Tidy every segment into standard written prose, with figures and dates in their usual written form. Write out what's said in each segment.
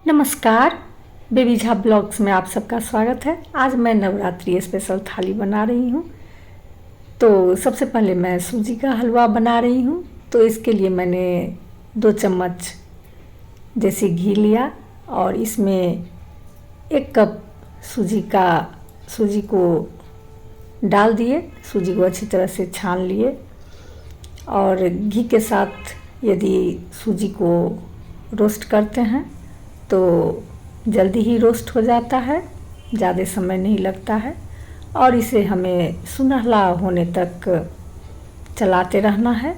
नमस्कार, baby Jha blogs में आप सबका स्वागत है। आज मैं नवरात्रि स्पेशल थाली बना रही हूँ। तो सबसे पहले मैं सूजी का हलवा बना रही हूँ। तो इसके लिए मैंने 2 चम्मच देसी घी लिया और इसमें 1 कप सूजी को डाल दिए। सूजी को अच्छी तरह से छान लिए और घी के साथ यदि सूजी को रोस्ट करते हैं तो जल्दी ही रोस्ट हो जाता है, ज़्यादा समय नहीं लगता है। और इसे हमें सुनहला होने तक चलाते रहना है।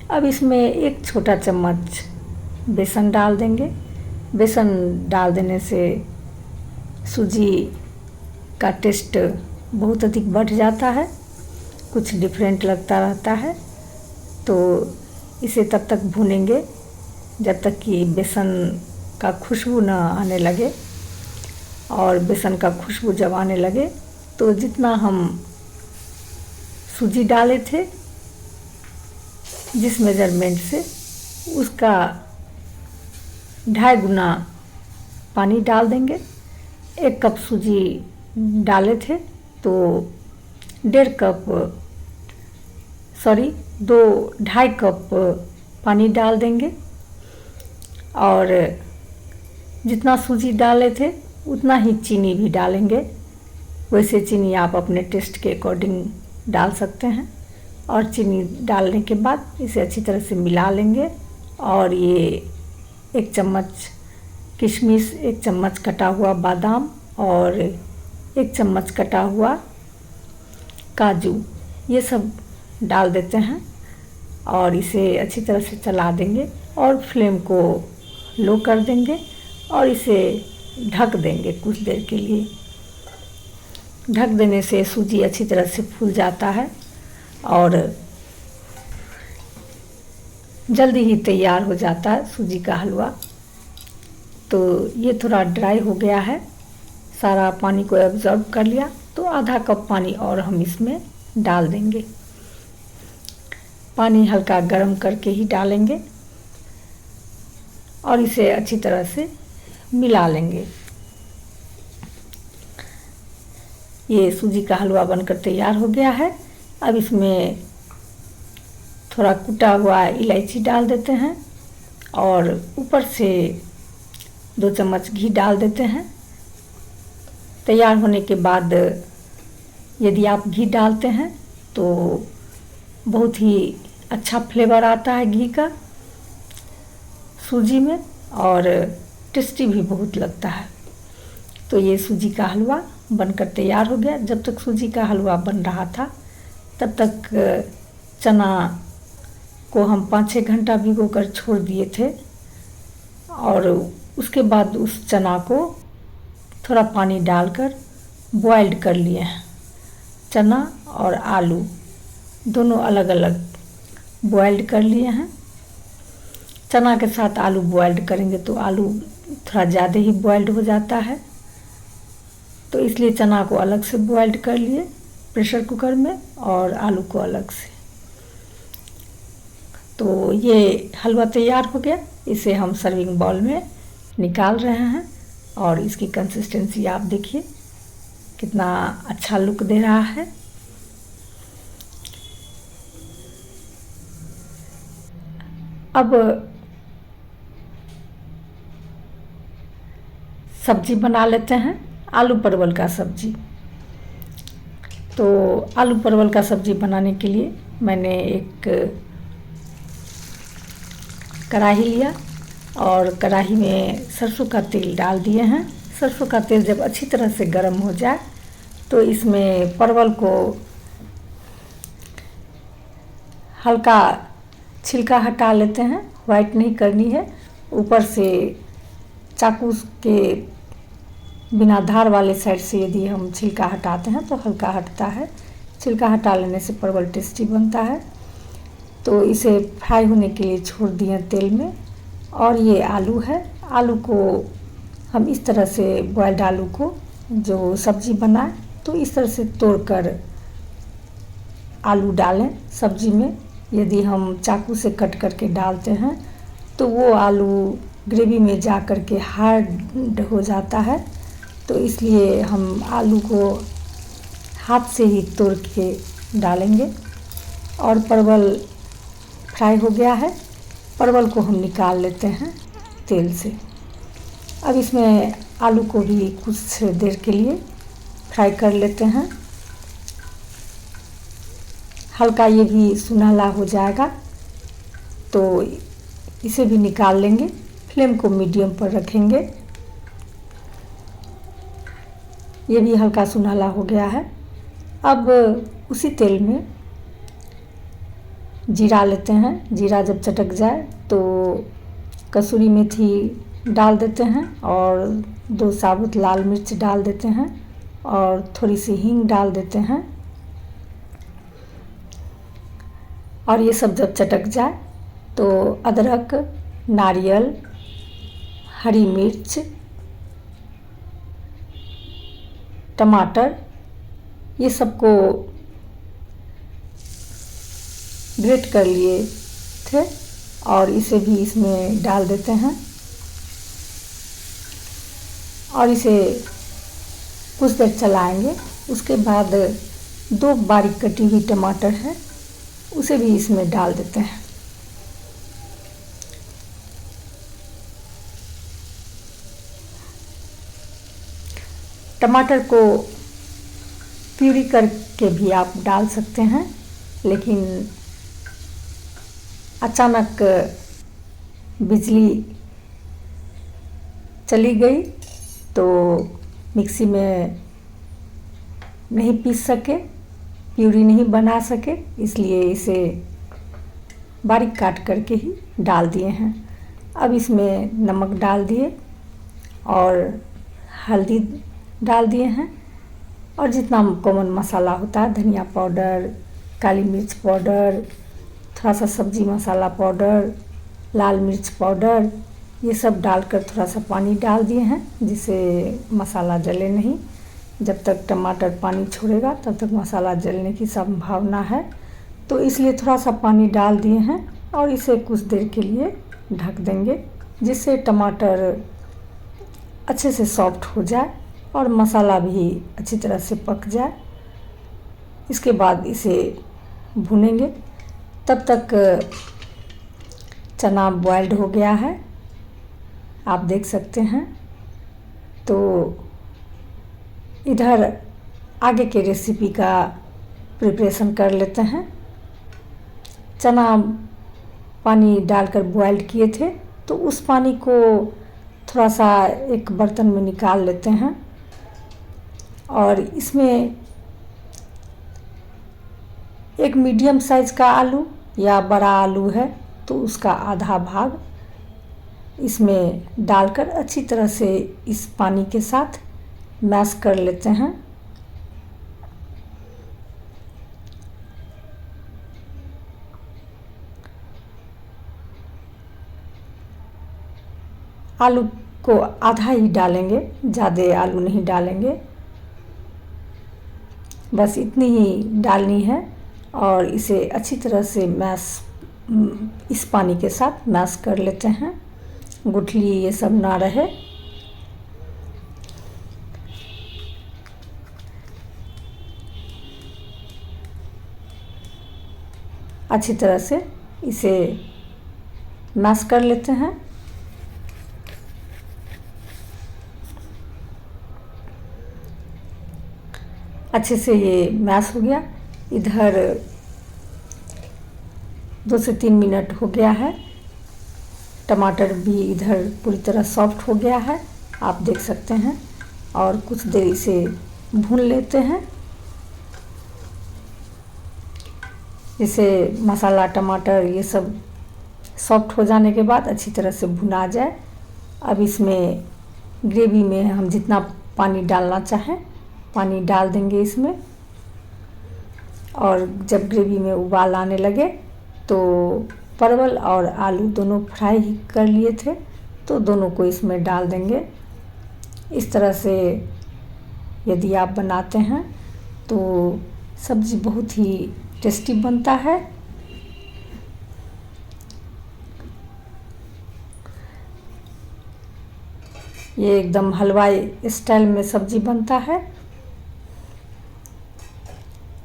अब इसमें 1 छोटा चम्मच बेसन डाल देंगे। बेसन डाल देने से सूजी का टेस्ट बहुत अधिक बढ़ जाता है, कुछ डिफरेंट लगता रहता है। तो इसे तब तक भूनेंगे जब तक कि बेसन का खुशबू न आने लगे। और बेसन का खुशबू जब आने लगे तो जितना हम सूजी डाले थे जिस मेजरमेंट से, उसका 2.5 गुना पानी डाल देंगे। 1 कप सूजी डाले थे तो 2.5 कप पानी डाल देंगे। और जितना सूजी डाले थे उतना ही चीनी भी डालेंगे। वैसे चीनी आप अपने टेस्ट के अकॉर्डिंग डाल सकते हैं। और चीनी डालने के बाद इसे अच्छी तरह से मिला लेंगे। और ये 1 चम्मच किशमिश, 1 चम्मच कटा हुआ बादाम और 1 चम्मच कटा हुआ काजू, ये सब डाल देते हैं और इसे अच्छी तरह से चला देंगे और फ्लेम को लो कर देंगे और इसे ढक देंगे कुछ देर के लिए। ढक देने से सूजी अच्छी तरह से फूल जाता है और जल्दी ही तैयार हो जाता है सूजी का हलवा। तो ये थोड़ा ड्राई हो गया है, सारा पानी को एब्जॉर्ब कर लिया। तो आधा कप पानी और हम इसमें डाल देंगे। पानी हल्का गर्म करके ही डालेंगे और इसे अच्छी तरह से मिला लेंगे। ये सूजी का हलवा बनकर तैयार हो गया है। अब इसमें थोड़ा कुटा हुआ इलायची डाल देते हैं और ऊपर से 2 चम्मच घी डाल देते हैं। तैयार होने के बाद यदि आप घी डालते हैं तो बहुत ही अच्छा फ्लेवर आता है घी का सूजी में और टेस्टी भी बहुत लगता है। तो ये सूजी का हलवा बनकर तैयार हो गया। जब तक सूजी का हलवा बन रहा था तब तक चना को हम 5-6 घंटा भिगो कर छोड़ दिए थे और उसके बाद उस चना को थोड़ा पानी डालकर बॉइल्ड कर लिए हैं। चना और आलू दोनों अलग अलग बॉइल्ड कर लिए हैं। चना के साथ आलू बॉइल्ड करेंगे तो आलू थोड़ा ज़्यादा ही बॉइल्ड हो जाता है, तो इसलिए चना को अलग से बॉइल्ड कर लिए प्रेशर कुकर में और आलू को अलग से। तो ये हलवा तैयार हो गया। इसे हम सर्विंग बाउल में निकाल रहे हैं और इसकी कंसिस्टेंसी आप देखिए कितना अच्छा लुक दे रहा है। अब सब्जी बना लेते हैं, आलू परवल का सब्जी। तो आलू परवल का सब्जी बनाने के लिए मैंने एक कढ़ाई लिया और कढ़ाई में सरसों का तेल डाल दिए हैं। सरसों का तेल जब अच्छी तरह से गर्म हो जाए तो इसमें परवल को हल्का छिलका हटा लेते हैं, वाइट नहीं करनी है। ऊपर से चाकू के बिना धार वाले साइड से यदि हम छिलका हटाते हैं तो हल्का हटता है। छिलका हटा लेने से परवल टेस्टी बनता है। तो इसे फ्राई होने के लिए छोड़ दिए तेल में। और ये आलू है, आलू को हम इस तरह से बॉइल्ड आलू को जो सब्जी बनाए तो इस तरह से तोड़कर आलू डालें सब्जी में। यदि हम चाकू से कट करके डालते हैं तो वो आलू ग्रेवी में जा कर के हार्ड हो जाता है, तो इसलिए हम आलू को हाथ से ही तोड़ के डालेंगे। और परवल फ्राई हो गया है, परवल को हम निकाल लेते हैं तेल से। अब इसमें आलू को भी कुछ देर के लिए फ्राई कर लेते हैं। हल्का ये भी सुनहला हो जाएगा तो इसे भी निकाल लेंगे। फ्लेम को मीडियम पर रखेंगे। ये भी हल्का सुनहला हो गया है। अब उसी तेल में जीरा लेते हैं। जीरा जब चटक जाए तो कसूरी मेथी डाल देते हैं और 2 साबुत लाल मिर्च डाल देते हैं और थोड़ी सी हींग डाल देते हैं। और ये सब जब चटक जाए तो अदरक, नारियल, हरी मिर्च, टमाटर ये सबको ग्रेट कर लिए थे और इसे भी इसमें डाल देते हैं और इसे कुछ देर चलाएंगे। उसके बाद 2 बारीक कटी हुई टमाटर है, उसे भी इसमें डाल देते हैं। टमाटर को प्यूरी करके भी आप डाल सकते हैं, लेकिन अचानक बिजली चली गई तो मिक्सी में नहीं पीस सके, प्यूरी नहीं बना सके, इसलिए इसे बारीक काट करके ही डाल दिए हैं। अब इसमें नमक डाल दिए और हल्दी डाल दिए हैं और जितना कॉमन मसाला होता है, धनिया पाउडर, काली मिर्च पाउडर, थोड़ा सा सब्जी मसाला पाउडर, लाल मिर्च पाउडर, ये सब डालकर थोड़ा सा पानी डाल दिए हैं जिससे मसाला जले नहीं। जब तक टमाटर पानी छोड़ेगा तब तक मसाला जलने की संभावना है, तो इसलिए थोड़ा सा पानी डाल दिए हैं और इसे कुछ देर के लिए ढक देंगे जिससे टमाटर अच्छे से सॉफ्ट हो जाए और मसाला भी अच्छी तरह से पक जाए। इसके बाद इसे भूनेंगे। तब तक चना बॉइल्ड हो गया है, आप देख सकते हैं। तो इधर आगे के रेसिपी का प्रिपरेशन कर लेते हैं। चना पानी डालकर बॉइल्ड किए थे तो उस पानी को थोड़ा सा एक बर्तन में निकाल लेते हैं और इसमें एक मीडियम साइज का आलू या बड़ा आलू है तो उसका आधा भाग इसमें डालकर अच्छी तरह से इस पानी के साथ मैश कर लेते हैं। आलू को आधा ही डालेंगे, ज़्यादा आलू नहीं डालेंगे, बस इतनी ही डालनी है और इसे अच्छी तरह से मैश इस पानी के साथ मैश कर लेते हैं, गुठली ये सब ना रहे। अच्छी तरह से इसे मैश कर लेते हैं। अच्छे से ये मैश हो गया। इधर 2 से 3 मिनट हो गया है। टमाटर भी इधर पूरी तरह सॉफ्ट हो गया है, आप देख सकते हैं। और कुछ देर इसे भून लेते हैं जिससे मसाला, टमाटर ये सब सॉफ्ट हो जाने के बाद अच्छी तरह से भुना जाए। अब इसमें ग्रेवी में हम जितना पानी डालना चाहें पानी डाल देंगे इसमें। और जब ग्रेवी में उबाल आने लगे तो परवल और आलू दोनों फ्राई ही कर लिए थे तो दोनों को इसमें डाल देंगे। इस तरह से यदि आप बनाते हैं तो सब्ज़ी बहुत ही टेस्टी बनता है। ये एकदम हलवाई स्टाइल में सब्जी बनता है।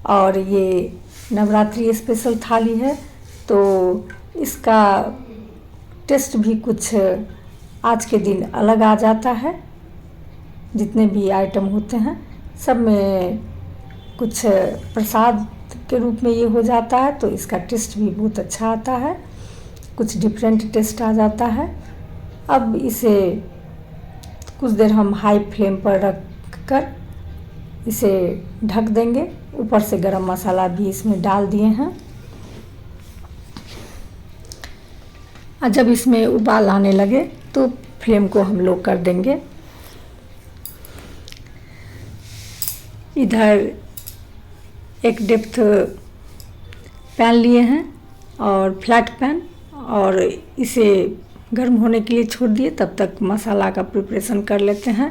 और ये नवरात्रि स्पेशल थाली है, तो इसका टेस्ट भी कुछ आज के दिन अलग आ जाता है। जितने भी आइटम होते हैं सब में कुछ प्रसाद के रूप में ये हो जाता है, तो इसका टेस्ट भी बहुत अच्छा आता है, कुछ डिफरेंट टेस्ट आ जाता है। अब इसे कुछ देर हम हाई फ्लेम पर रख कर इसे ढक देंगे। ऊपर से गरम मसाला भी इसमें डाल दिए हैं। और जब इसमें उबाल आने लगे तो फ्लेम को हम लो कर देंगे। इधर एक डेप्थ पैन लिए हैं और फ्लैट पैन, और इसे गर्म होने के लिए छोड़ दिए। तब तक मसाला का प्रिपरेशन कर लेते हैं।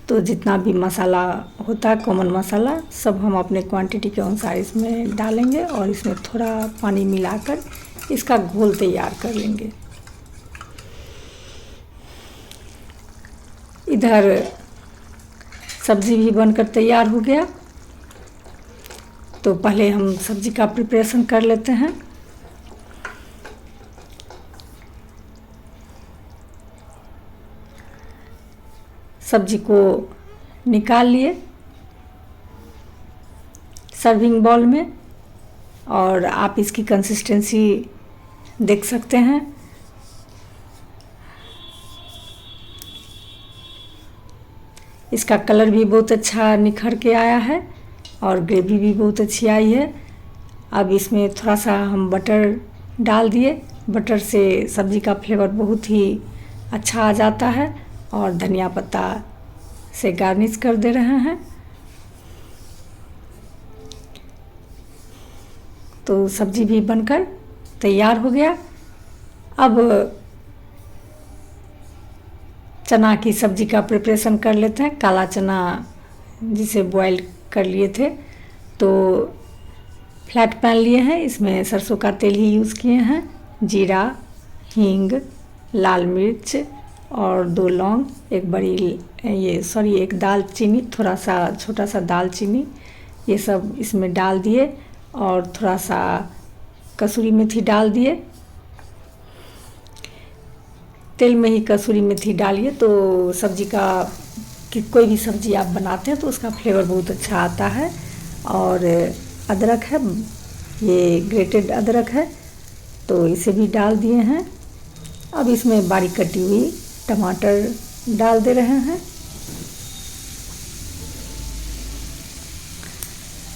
तो जितना भी मसाला होता है, कॉमन मसाला, सब हम अपने क्वांटिटी के अनुसार इसमें डालेंगे और इसमें थोड़ा पानी मिलाकर इसका घोल तैयार कर लेंगे। इधर सब्ज़ी भी बनकर तैयार हो गया, तो पहले हम सब्ज़ी का प्रिपरेशन कर लेते हैं। सब्जी को निकाल लिए सर्विंग बाउल में, और आप इसकी कंसिस्टेंसी देख सकते हैं। इसका कलर भी बहुत अच्छा निखर के आया है और ग्रेवी भी बहुत अच्छी आई है। अब इसमें थोड़ा सा हम बटर डाल दिए। बटर से सब्ज़ी का फ्लेवर बहुत ही अच्छा आ जाता है, और धनिया पत्ता से गार्निश कर दे रहे हैं। तो सब्ज़ी भी बनकर तैयार हो गया। अब चना की सब्ज़ी का प्रिपरेशन कर लेते हैं। काला चना जिसे बॉयल कर लिए थे, तो फ्लैट पैन लिए हैं, इसमें सरसों का तेल ही यूज़ किए हैं। जीरा, हींग, लाल मिर्च और 2 लौंग, एक दालचीनी, थोड़ा सा छोटा सा दालचीनी, ये सब इसमें डाल दिए। और थोड़ा सा कसूरी मेथी डाल दिए। तेल में ही कसूरी मेथी डालिए तो सब्जी का कोई भी सब्जी आप बनाते हैं तो उसका फ्लेवर बहुत अच्छा आता है। और अदरक है, ये ग्रेटेड अदरक है, तो इसे भी डाल दिए हैं। अब इसमें बारीक कटी हुई टमाटर डाल दे रहे हैं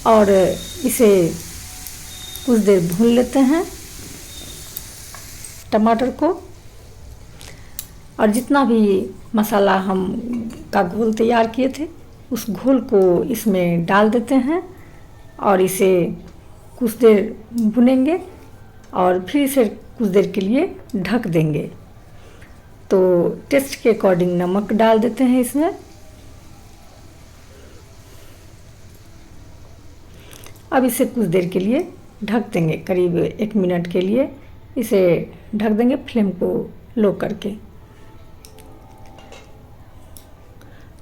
और इसे कुछ देर भून लेते हैं टमाटर को। और जितना भी मसाला हम का घोल तैयार किए थे उस घोल को इसमें डाल देते हैं और इसे कुछ देर भुनेंगे और फिर इसे कुछ देर के लिए ढक देंगे। तो टेस्ट के अकॉर्डिंग नमक डाल देते हैं इसमें। अब इसे कुछ देर के लिए ढक देंगे, करीब 1 मिनट के लिए इसे ढक देंगे फ्लेम को लो करके।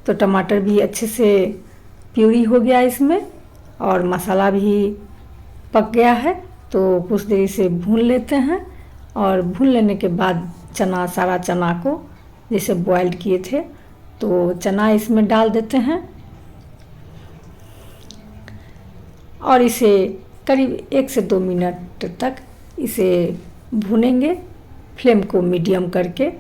तो टमाटर भी अच्छे से प्यूरी हो गया इसमें और मसाला भी पक गया है। तो कुछ देर इसे भून लेते हैं और भून लेने के बाद सारा चना को जैसे बॉइल्ड किए थे तो चना इसमें डाल देते हैं और इसे करीब 1 से 2 मिनट तक इसे भूनेंगे फ्लेम को मीडियम करके।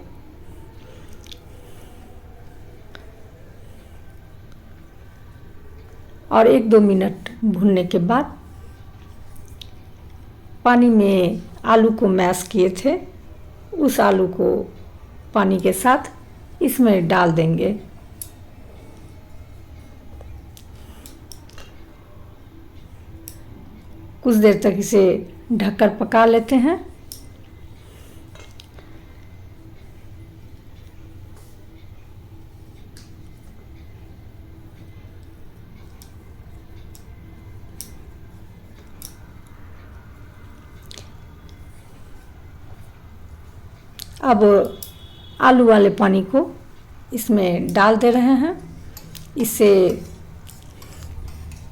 और 1-2 मिनट भूनने के बाद पानी में आलू को मैश किए थे उस आलू को पानी के साथ इसमें डाल देंगे। कुछ देर तक इसे ढककर पका लेते हैं। अब आलू वाले पानी को इसमें डाल दे रहे हैं। इससे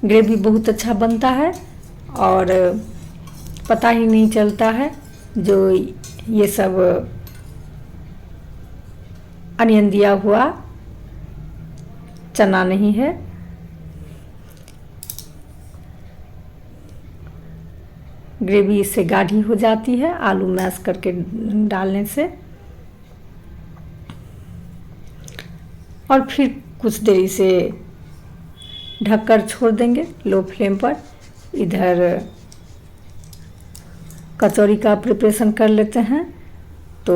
ग्रेवी बहुत अच्छा बनता है और पता ही नहीं चलता है जो ये सब अनियन दिया हुआ चना नहीं है। ग्रेवी इससे गाढ़ी हो जाती है आलू मैश करके डालने से। और फिर कुछ देर इसे ढककर छोड़ देंगे लो फ्लेम पर। इधर कचौरी का प्रिपरेशन कर लेते हैं। तो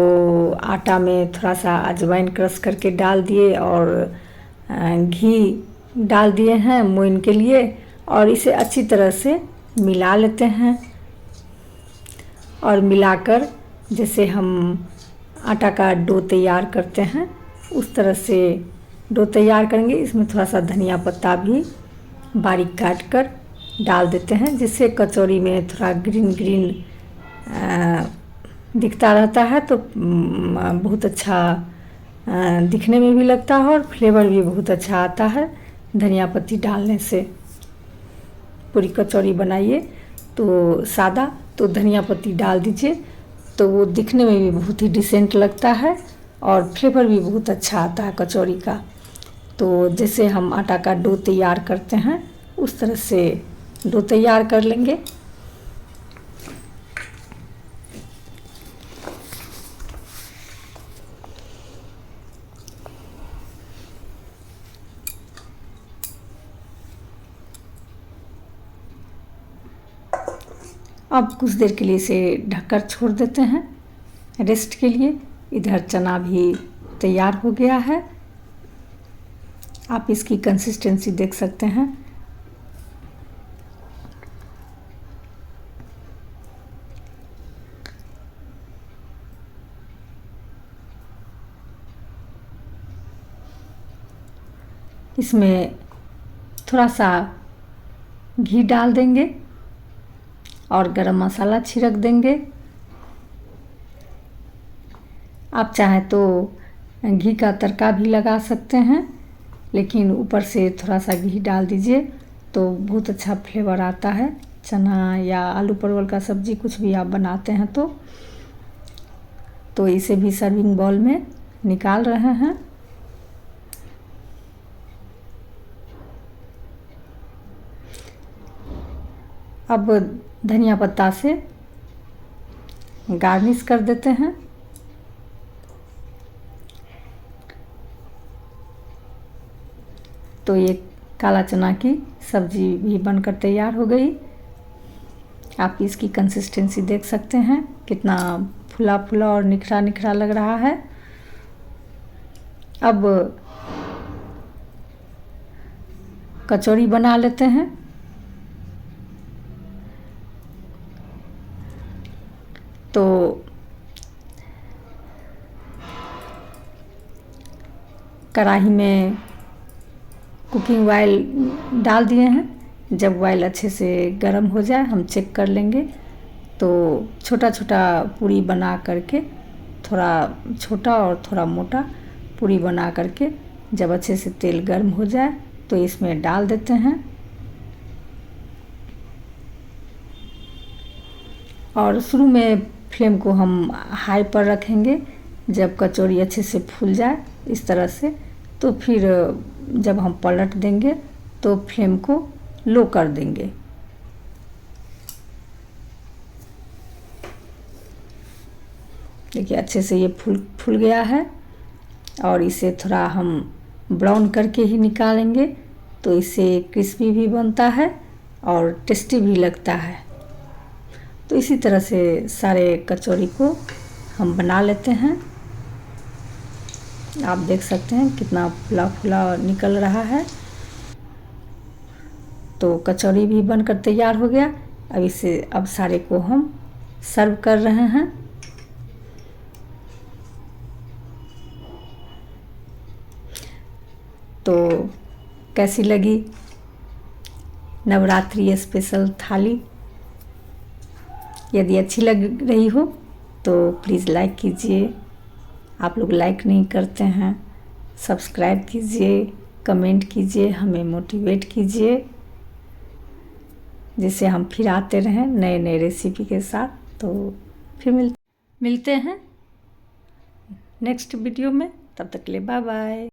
आटा में थोड़ा सा अजवाइन क्रश करके डाल दिए और घी डाल दिए हैं मोइन के लिए, और इसे अच्छी तरह से मिला लेते हैं। और मिलाकर जैसे हम आटा का डो तैयार करते हैं उस तरह से डो तैयार करेंगे। इसमें थोड़ा सा धनिया पत्ता भी बारीक काट कर डाल देते हैं, जिससे कचौरी में थोड़ा ग्रीन ग्रीन दिखता रहता है, तो बहुत अच्छा दिखने में भी लगता है और फ्लेवर भी बहुत अच्छा आता है धनिया पत्ती डालने से। पूरी कचौरी बनाइए तो सादा, तो धनिया पत्ती डाल दीजिए तो वो दिखने में भी बहुत ही डिसेंट लगता है और फ्लेवर भी बहुत अच्छा आता है कचौरी का। तो जैसे हम आटा का डो तैयार करते हैं उस तरह से डो तैयार कर लेंगे। अब कुछ देर के लिए इसे ढककर छोड़ देते हैं रेस्ट के लिए। इधर चना भी तैयार हो गया है। आप इसकी कंसिस्टेंसी देख सकते हैं। इसमें थोड़ा सा घी डाल देंगे और गरम मसाला छिड़क देंगे। आप चाहें तो घी का तड़का भी लगा सकते हैं, लेकिन ऊपर से थोड़ा सा घी डाल दीजिए तो बहुत अच्छा फ्लेवर आता है। चना या आलू परवल का सब्ज़ी कुछ भी आप बनाते हैं तो इसे भी सर्विंग बाउल में निकाल रहे हैं। अब धनिया पत्ता से गार्निश कर देते हैं। तो ये काला चना की सब्जी भी बनकर तैयार हो गई। आप इसकी कंसिस्टेंसी देख सकते हैं, कितना फुला फुला और निखरा निखरा लग रहा है। अब कचौरी बना लेते हैं। तो कढ़ाई में कुकिंग ऑयल डाल दिए हैं। जब ऑयल अच्छे से गर्म हो जाए हम चेक कर लेंगे। तो छोटा छोटा पूरी बना करके, थोड़ा छोटा और थोड़ा मोटा पूरी बना करके जब अच्छे से तेल गर्म हो जाए तो इसमें डाल देते हैं। और शुरू में फ्लेम को हम हाई पर रखेंगे। जब कचौरी अच्छे से फूल जाए इस तरह से, तो फिर जब हम पलट देंगे तो फ्लेम को लो कर देंगे। देखिए अच्छे से ये फूल गया है और इसे थोड़ा हम ब्राउन करके ही निकालेंगे, तो इससे क्रिस्पी भी बनता है और टेस्टी भी लगता है। तो इसी तरह से सारे कचौरी को हम बना लेते हैं। आप देख सकते हैं कितना फुला फुला निकल रहा है। तो कचौरी भी बनकर तैयार हो गया। अब सारे को हम सर्व कर रहे हैं। तो कैसी लगी नवरात्रि स्पेशल थाली? यदि अच्छी लग रही हो तो प्लीज़ लाइक कीजिए। आप लोग लाइक नहीं करते हैं सब्सक्राइब कीजिए, कमेंट कीजिए, हमें मोटिवेट कीजिए, जिससे हम फिर आते रहें नए नए रेसिपी के साथ। तो फिर मिलते हैं नेक्स्ट वीडियो में। तब तक के लिए बाय बाय।